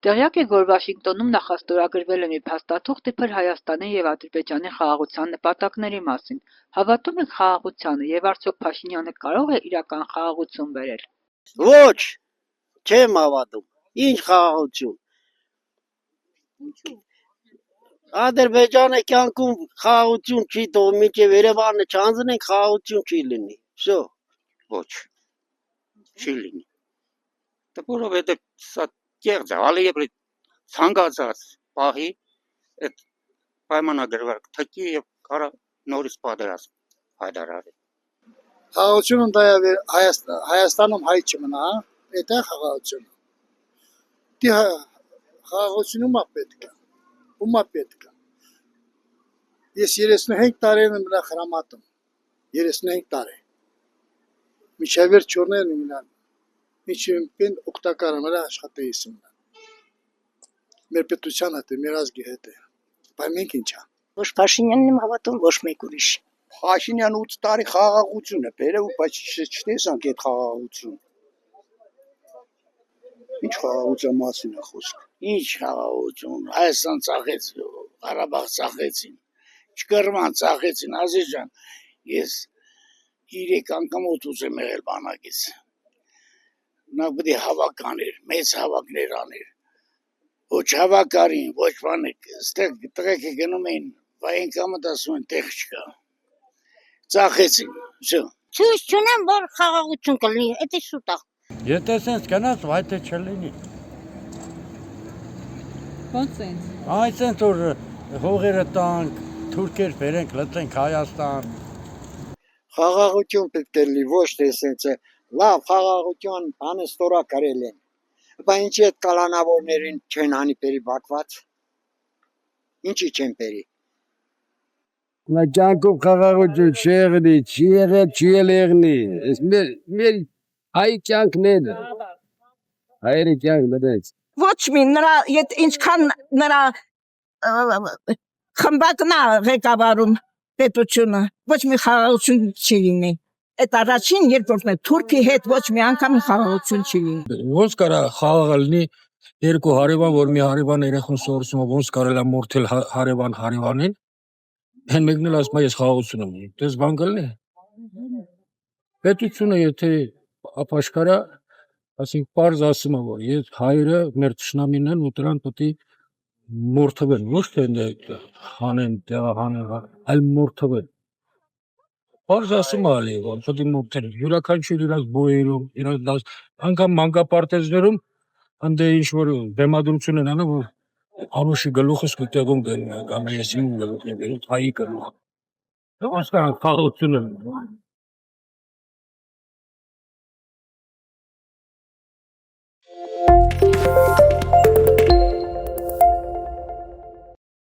Տեղյակ եք, որ Վաշինգտոնում նախաստորագրվել է մի փաստաթուղթ իբր Հայաստանի եւ Ադրբեջանի խաղաղության նպատակների մասին։ Հավատում եք խաղաղությանը եւ արդյոք Փաշինյանը կարող է իրական խաղաղություն բերել։ Ոչ, չեմ հավատում։ Ինչ խաղաղություն։ Ադրբեջանը կյանքում խաղաղություն չի թողում, մինչև Երևանը չանձնենք խաղաղություն չի լինի։ Всё, ոչ, չի լինի։ Դա որովհետեւ սա կեղծ է, Ալիևը ցանկացած պահի այդ պայմանագրվակ թքի եւ կարա նորից պատերազմ հայտարարի։ Խաղաղությունը դա Հայաստանում հայ չմնա, դա խաղաղությունը։ Դի խաղաղությունը ումա պետք է։ Ումա պետք է։ Ես 35 տարի եմ նրա խրամատում։ 35 տարի։ Միջավեր չորներն ունենան։ Միջին պեն օգտակար ամրա աշխատեիս ունենան։ Մեր պետության հետ, մեր ազգի հետ է։ Բայց մենք ինչա։ Ոչ Փաշինյանն եմ հավատում, ոչ մեկ ուրիշ։ Փաշինյան 8 տարի խաղաղություն է բերել, բայց չտեսանք այդ խաղաղություն։ Ինչ խաղաղության մասին է խոսքը։ Ինչ խաղաղություն, Հայաստան ծախեց, Ղարաբաղ ծախեցին, Չկրման ծախեցին, Ազիզ ջան, ես 3 անգամ օտուց եմ եղել բանակից։ Նա պետք է հավականեր, մեծ հավաքներ աներ։ Ոչ հավաքարին, ոչ բանիկ, ստեղ տղեկը գնում էին, վային կամը դասում են տեղ չկա։ Ծախեցին, всё։ Ցույց չունեմ, որ խաղաղություն կլինի, դա շուտ է։ Եթե sense գնաց, վայթե չլինի։ Ոնց sense։ Այս sense որ հողերը տանք, թուրքեր բերենք, լծենք Հայաստան։ Խաղաղություն պետք է լինի, ոչ թե ասենց լավ խաղաղություն անստորա կարել են։ Բայց ինչի այդ կալանավորներին չեն անի պերի բակված։ Ինչի չեն պերի։ Նա ջանկով խաղաղություն չեղնի, չի եղել, չի եղնի։ Մեր հայ կյանքն է։ Հայերի կյանքն է։ Ոչ մի նրա ինչքան նրա խմբակն է ղեկավարում պետությունը, ոչ մի խաղաղություն չի լինի։ Այդ առաջին երկրորդն է Թուրքի հետ ոչ մի անգամ խաղաղություն չի լինի։ Ոնց կարա խաղաղ լինի երկու հարևան, որ մի հարևան երախոն սորսում է, ոնց կարելի է մորթել հարևան հարևանին։ Հեն մեկն էլ ասում է ես խաղաղություն եմ ուզում։ Դες բան կլինի։ Պետությունը եթե ապաշխարա, ասենք պարզ ասում է, որ ես հայերը մեր ճշնամին են ու դրան պետք է մորթվեն, ոչ թե հանեն, տեղահանեն, այլ մորթվեն։ Պարզ ասում է Ալիևը, պետք է մորթել։ Յուրաքանչյուր իրաց բոյերում, իրաց անգամ մանկապարտեզներում անդե ինչ որ բեմադրություն են անում, որ Անուշի գլուխը սկտեղում գնում է, կամ ես իմ գլուխն եմ գնում, հայի գլուխը։ Ոնց կարա խաղաղություն լինի։